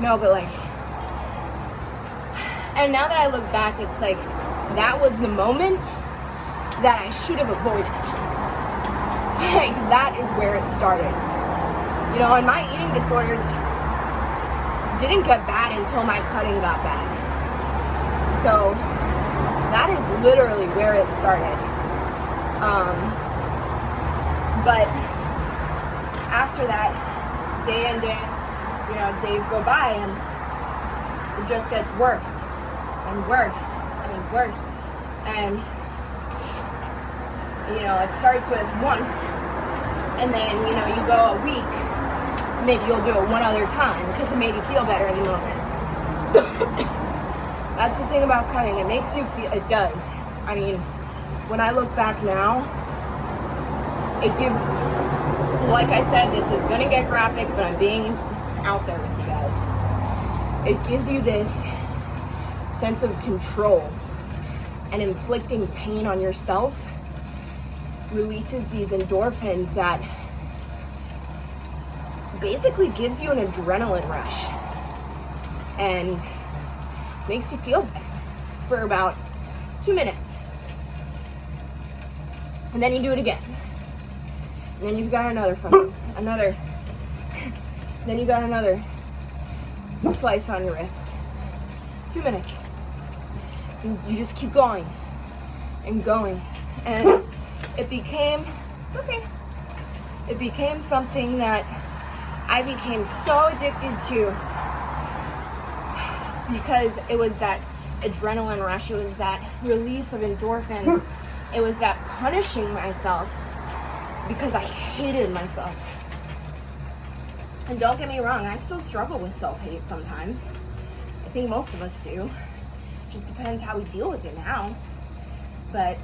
No, but like, and now that I look back, it's like, that was the moment that I should have avoided. Like, that is where it started. You know, and my eating disorders didn't get bad until my cutting got bad. So, that is literally where it started. But after that, day and day, you know, days go by and it just gets worse and worse and worse. And, you know, it starts with once, and then, you know, you go a week, maybe you'll do it one other time because it made you feel better in the moment. That's the thing about cutting. It makes you feel, it does. I mean, when I look back now, it gives, like I said, this is gonna get graphic, but I'm being out there with you guys. It gives you this sense of control, and inflicting pain on yourself releases these endorphins that basically gives you an adrenaline rush and makes you feel better for about 2 minutes. And then you do it again. And then you've got then you got another slice on your wrist. 2 minutes. And you just keep going and going. And it became something that I became so addicted to, because it was that adrenaline rush, it was that release of endorphins, it was that punishing myself because I hated myself. And don't get me wrong, I still struggle with self-hate sometimes. I think most of us do. Just depends how we deal with it now. But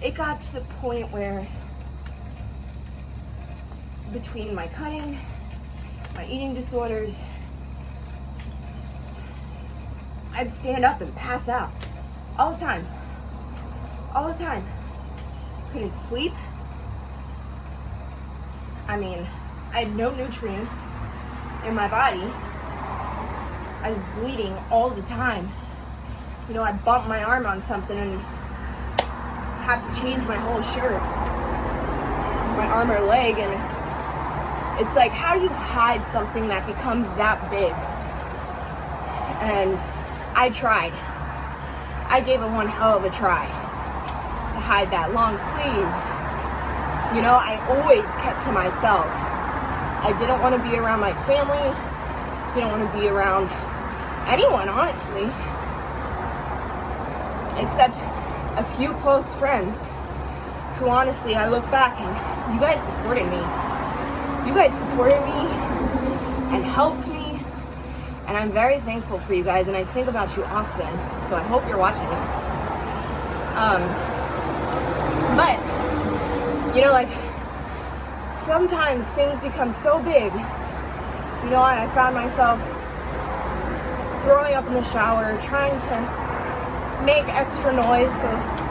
it got to the point where, between my cutting, my eating disorders, I'd stand up and pass out all the time. All the time. Couldn't sleep. I mean, I had no nutrients in my body. I was bleeding all the time. You know, I bumped my arm on something and have to change my whole shirt, my arm or leg, and it's like, how do you hide something that becomes that big? And I tried. I gave it one hell of a try to hide that. Long sleeves. You know, I always kept to myself. I didn't want to be around my family. Didn't want to be around anyone, honestly. Except a few close friends who, honestly, I look back and you guys supported me. You guys supported me and helped me, and I'm very thankful for you guys, and I think about you often, so I hope you're watching this. But, you know, like, sometimes things become so big. You know, I found myself throwing up in the shower, trying to make extra noise so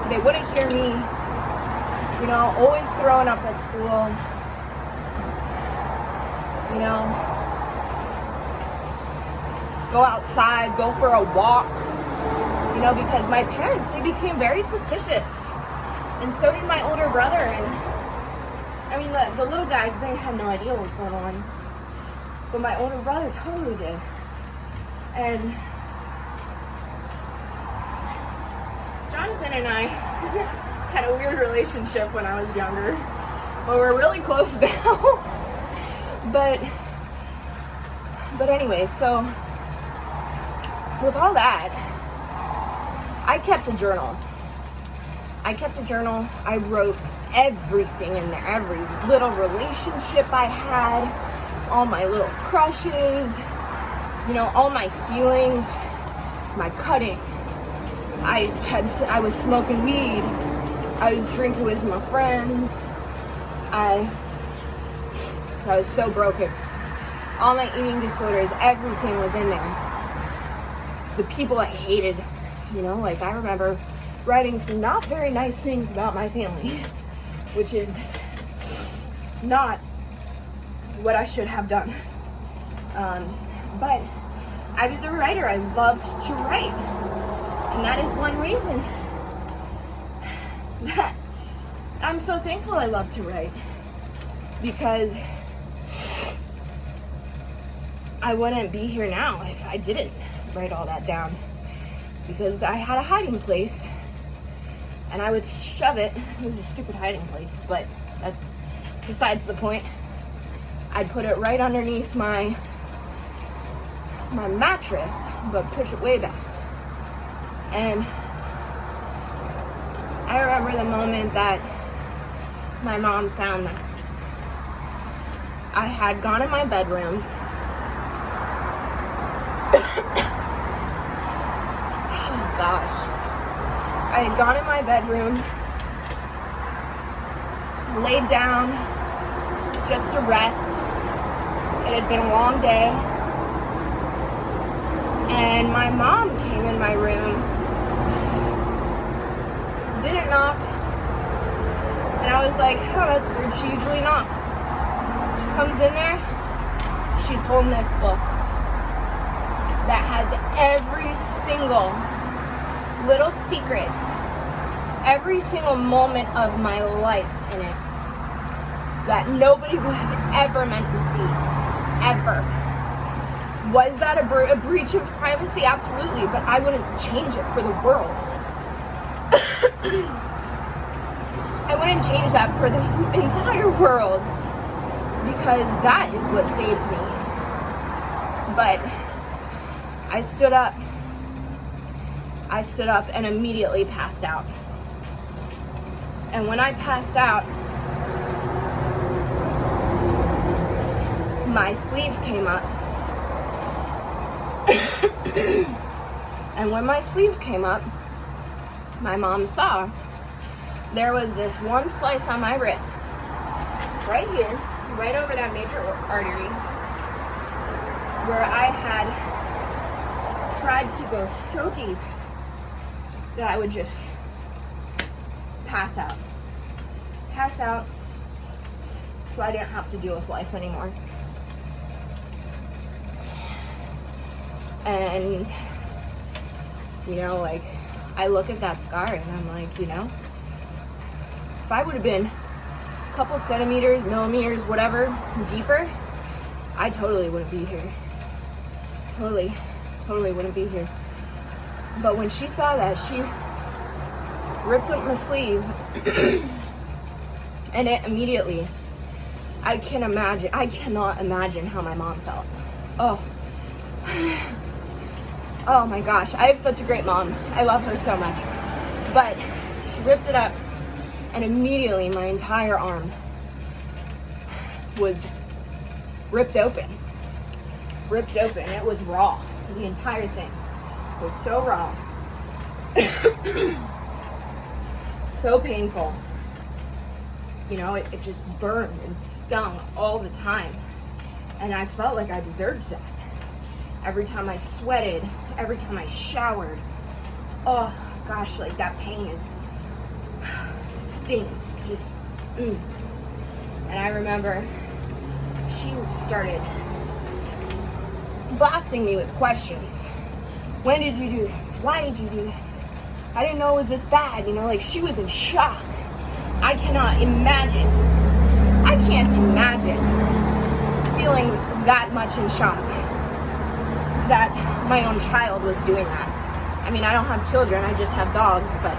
they wouldn't hear me. You know, always throwing up at school. You know, go outside, go for a walk, you know, because my parents, they became very suspicious, and so did my older brother. And I mean, the little guys, they had no idea what was going on, but my older brother totally did. And Jonathan and I had a weird relationship when I was younger, but we're really close now. But anyway, so with all that, I kept a journal. I wrote everything in there, every little relationship I had, all my little crushes, you know, all my feelings, my cutting. I was smoking weed. I was drinking with my friends. I was so broken. All my eating disorders, everything was in there. The people I hated, you know, like I remember writing some not very nice things about my family, which is not what I should have done. But I was a writer. I loved to write. And that is one reason that I'm so thankful I love to write. Because I wouldn't be here now if I didn't write all that down. Because I had a hiding place and I would shove it. It was a stupid hiding place, but that's besides the point. I'd put it right underneath my mattress, but push it way back. And I remember the moment that my mom found that. I had gone in my bedroom. Oh gosh. I had gone in my bedroom, laid down just to rest. It had been a long day. And my mom came in my room, didn't knock, and I was like, oh, that's weird, she usually knocks. She comes in there, she's holding this book that has every single little secret, every single moment of my life in it that nobody was ever meant to see, ever. Was that a breach of privacy? Absolutely, but I wouldn't change it for the world. I wouldn't change that for the entire world, because that is what saves me. But I stood up and immediately passed out. And when I passed out, my sleeve came up. And when my sleeve came up, my mom saw there was this one slice on my wrist, right here, right over that major artery, where I had tried to go so deep that I would just pass out, so I didn't have to deal with life anymore. And, you know, like, I look at that scar and I'm like, you know, if I would have been a couple centimeters, millimeters, whatever, deeper, I totally wouldn't be here. Totally wouldn't be here. But when she saw that, she ripped up my sleeve and it immediately, I cannot imagine how my mom felt. Oh my gosh, I have such a great mom. I love her so much. But she ripped it up and immediately my entire arm was ripped open. It was raw. The entire thing was so raw. So painful. You know, it just burned and stung all the time. And I felt like I deserved that. Every time I sweated, every time I showered, oh gosh, like that pain stings, just, And I remember she started blasting me with questions. When did you do this? Why did you do this? I didn't know it was this bad, you know, like she was in shock. I can't imagine feeling that much in shock that my own child was doing that. I mean, I don't have children, I just have dogs, but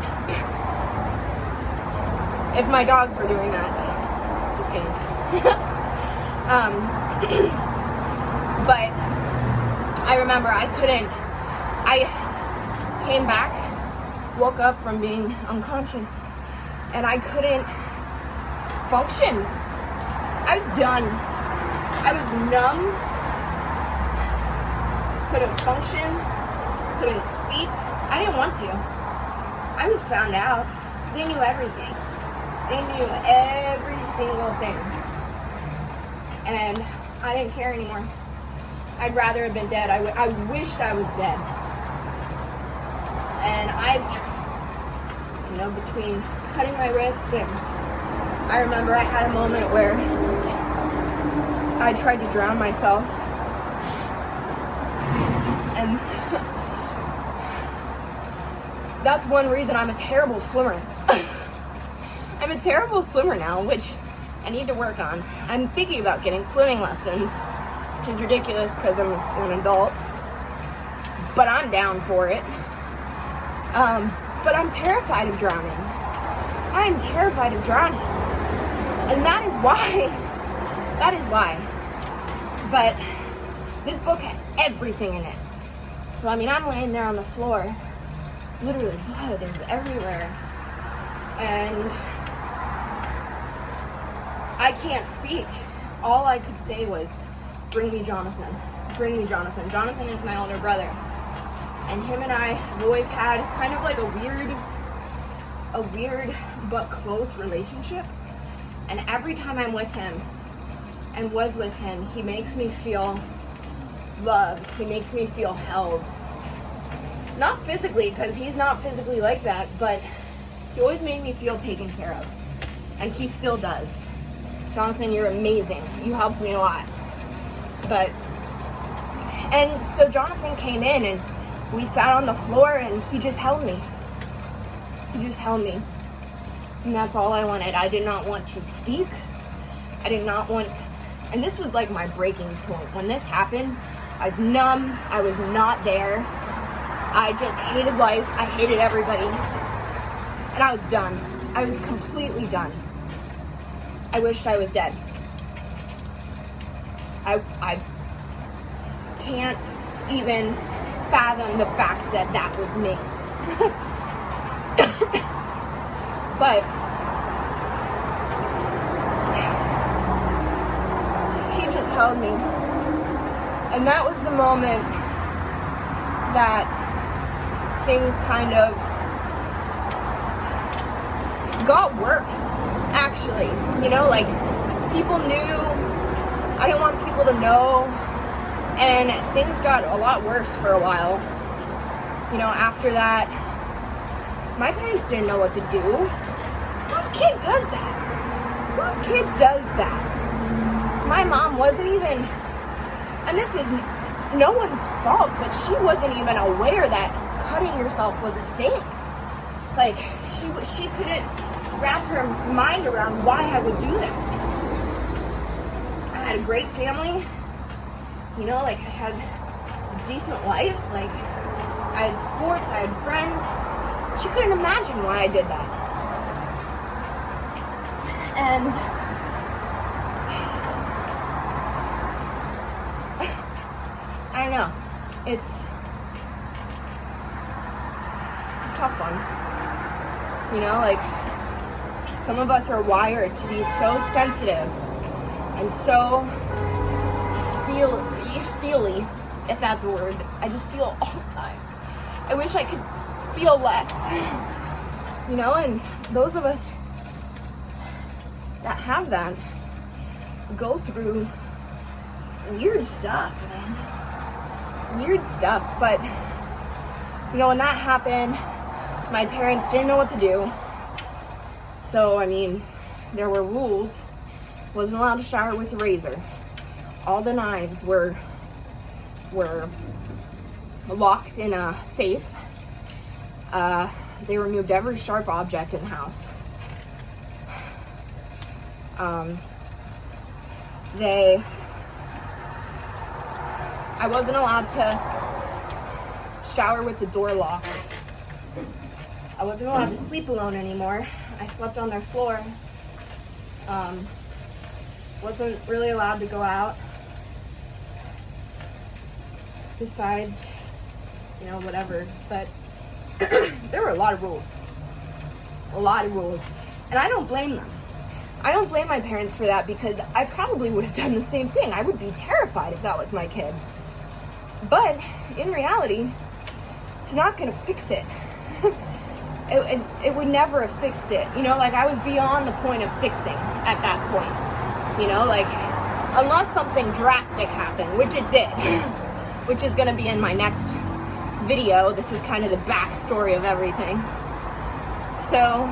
if my dogs were doing that, just kidding. But I remember I came back, woke up from being unconscious, and I couldn't function. I was done. I was numb. Couldn't function, couldn't speak. I didn't want to. I was found out. They knew everything. They knew every single thing. And I didn't care anymore. I'd rather have been dead. I wished I was dead. And between cutting my wrists and I remember I had a moment where I tried to drown myself. And that's one reason I'm a terrible swimmer. I'm a terrible swimmer now, which I need to work on. I'm thinking about getting swimming lessons, which is ridiculous because I'm an adult, but I'm down for it. But I'm terrified of drowning. I am terrified of drowning. And that is why. But this book had everything in it. So, I mean, I'm laying there on the floor. Literally, blood is everywhere. And I can't speak. All I could say was, bring me Jonathan. Bring me Jonathan. Jonathan is my older brother. And him and I have always had kind of like a weird but close relationship. And every time I'm with him and was with him, he makes me feel loved. He makes me feel held. Not physically, because he's not physically like that, but he always made me feel taken care of. And he still does. Jonathan, you're amazing. You helped me a lot. And so Jonathan came in and we sat on the floor and he just held me. He just held me. And that's all I wanted. I did not want to speak. I did not want, and this was like my breaking point. When this happened, I was numb. I was not there. I just hated life. I hated everybody. And I was done. I was completely done. I wished I was dead. I can't even fathom the fact that that was me. But he just held me. And that was the moment that things kind of got worse, actually. You know, like, people knew. I didn't want people to know. And things got a lot worse for a while. You know, after that, my parents didn't know what to do. Whose kid does that? Whose kid does that? My mom wasn't even, and this is no one's fault, but she wasn't even aware that cutting yourself was a thing. Like, she couldn't wrap her mind around why I would do that. I had a great family. You know, like, I had a decent life. Like, I had sports, I had friends. She couldn't imagine why I did that. And I don't know. It's a tough one. You know, like, some of us are wired to be so sensitive and so feely, if that's a word. I just feel all the time. I wish I could feel less. You know, and those of us that have that go through weird stuff, man. Weird stuff. But, you know, when that happened, my parents didn't know what to do. So, I mean, there were rules. Wasn't allowed to shower with a razor. All the knives were locked in a safe. They removed every sharp object in the house. I wasn't allowed to shower with the door locked. I wasn't allowed to sleep alone anymore. I slept on their floor. Wasn't really allowed to go out. Besides, you know, whatever. But there were a lot of rules. A lot of rules. And I don't blame them. I don't blame my parents for that, because I probably would have done the same thing. I would be terrified if that was my kid. But in reality, it's not going to fix it. It would never have fixed it. You know, like, I was beyond the point of fixing at that point. You know, like, unless something drastic happened, which it did, which is going to be in my next video. This is kind of the backstory of everything. So,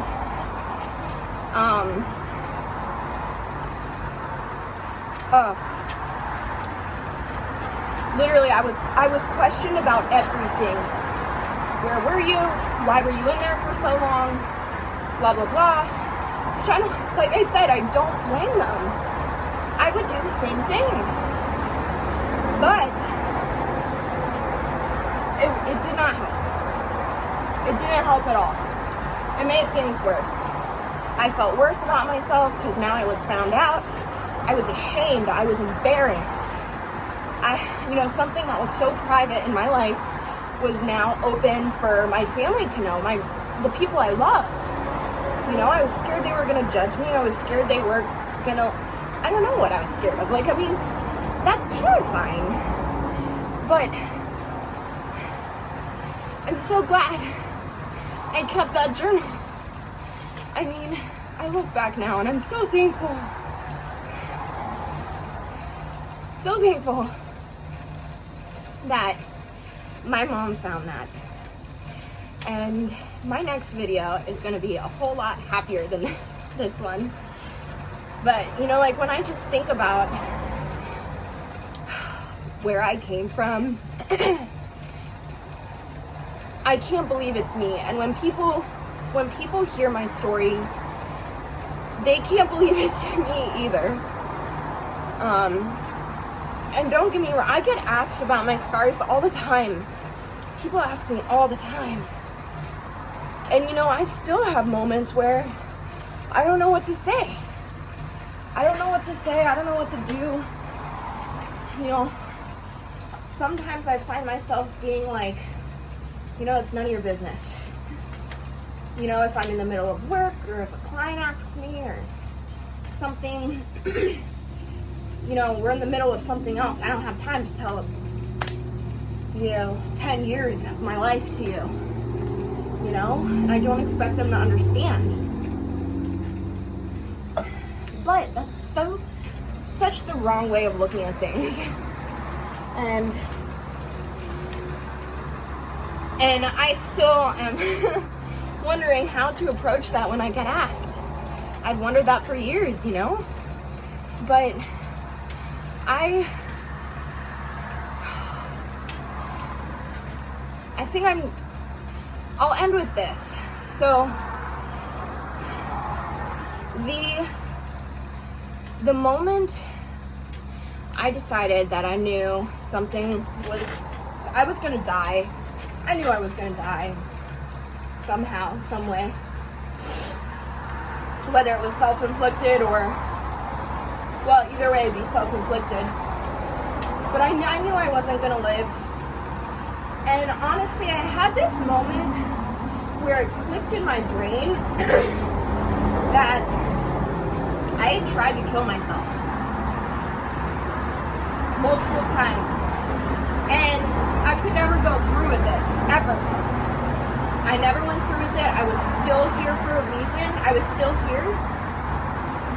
Literally, I was questioned about everything. Where were you? Why were you in there for so long? Blah, blah, blah. Which I don't, like I said, I don't blame them. I would do the same thing. But it did not help. It didn't help at all. It made things worse. I felt worse about myself because now I was found out. I was ashamed. I was embarrassed. Something that was so private in my life was now open for my family to know, the people I love. I was scared they were going to judge me. I was scared they were going to, I don't know what I was scared of. That's terrifying. But I'm so glad I kept that journal. I look back now and I'm so thankful. So thankful that my mom found that. And my next video is going to be a whole lot happier than this one. But, when I just think about where I came from, I can't believe it's me. And when people hear my story, they can't believe it's me either. And don't get me wrong, I get asked about my scars all the time. People ask me all the time. And I still have moments where I don't know what to say. I don't know what to say. I don't know what to do. Sometimes I find myself being like, it's none of your business. If I'm in the middle of work or if a client asks me or something, we're in the middle of something else. I don't have time to tell 10 years of my life to you. And I don't expect them to understand. But that's such the wrong way of looking at things. And I still am wondering how to approach that when I get asked. I've wondered that for years, But I think I'll end with this. So the moment I decided that I knew I was gonna die. I knew I was gonna die somehow, some way. Whether it was self-inflicted or, well, either way it'd be self-inflicted. But I knew I wasn't gonna live. And honestly, I had this moment where it clicked in my brain that I had tried to kill myself multiple times. And I could never go through with it, ever. I never went through with it. I was still here for a reason. I was still here.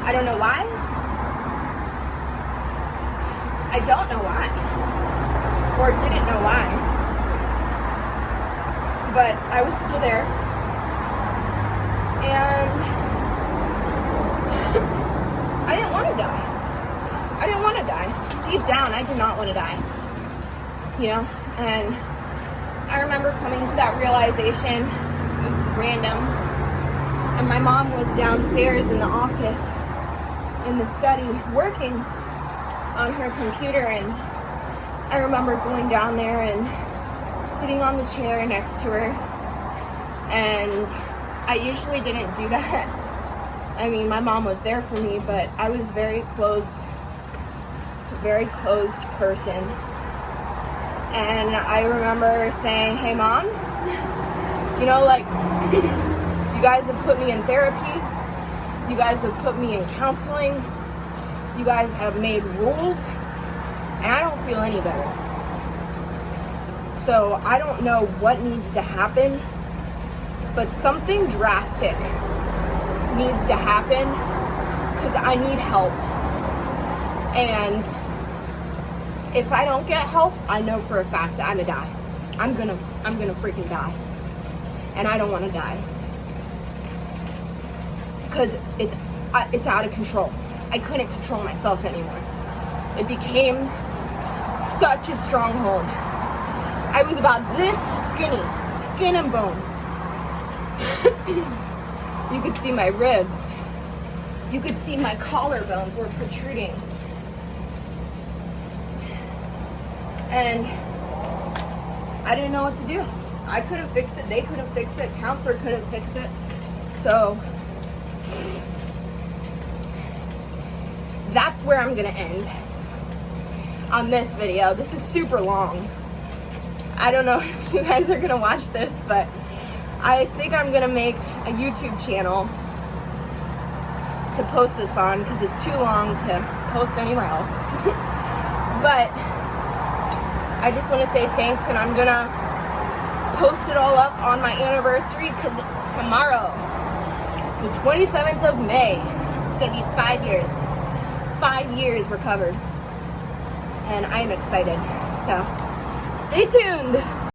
I don't know why. I don't know why. Or didn't know why. But I was still there. And I didn't want to die. I didn't want to die. Deep down, I did not want to die. And I remember coming to that realization. It was random. And my mom was downstairs in the office, in the study, working on her computer. And I remember going down there and sitting on the chair next to her. And I usually didn't do that. My mom was there for me, but I was very closed person. And I remember saying, hey mom, you guys have put me in therapy. You guys have put me in counseling. You guys have made rules. And I don't feel any better. So I don't know what needs to happen, but something drastic needs to happen because I need help. And if I don't get help, I know for a fact I'm gonna die. I'm gonna freaking die. And I don't want to die because it's out of control. I couldn't control myself anymore. It became such a stronghold. I was about this skinny, skin and bones. You could see my ribs. You could see my collarbones were protruding. And I didn't know what to do. I couldn't fix it. They couldn't fix it. Counselor couldn't fix it. So that's where I'm gonna end on this video. This is super long. I don't know if you guys are gonna watch this, but I think I'm gonna make a YouTube channel to post this on because it's too long to post anywhere else. But I just want to say thanks, and I'm gonna post it all up on my anniversary because tomorrow, the 27th of May, it's gonna be 5 years. 5 years recovered, and I am excited. So stay tuned.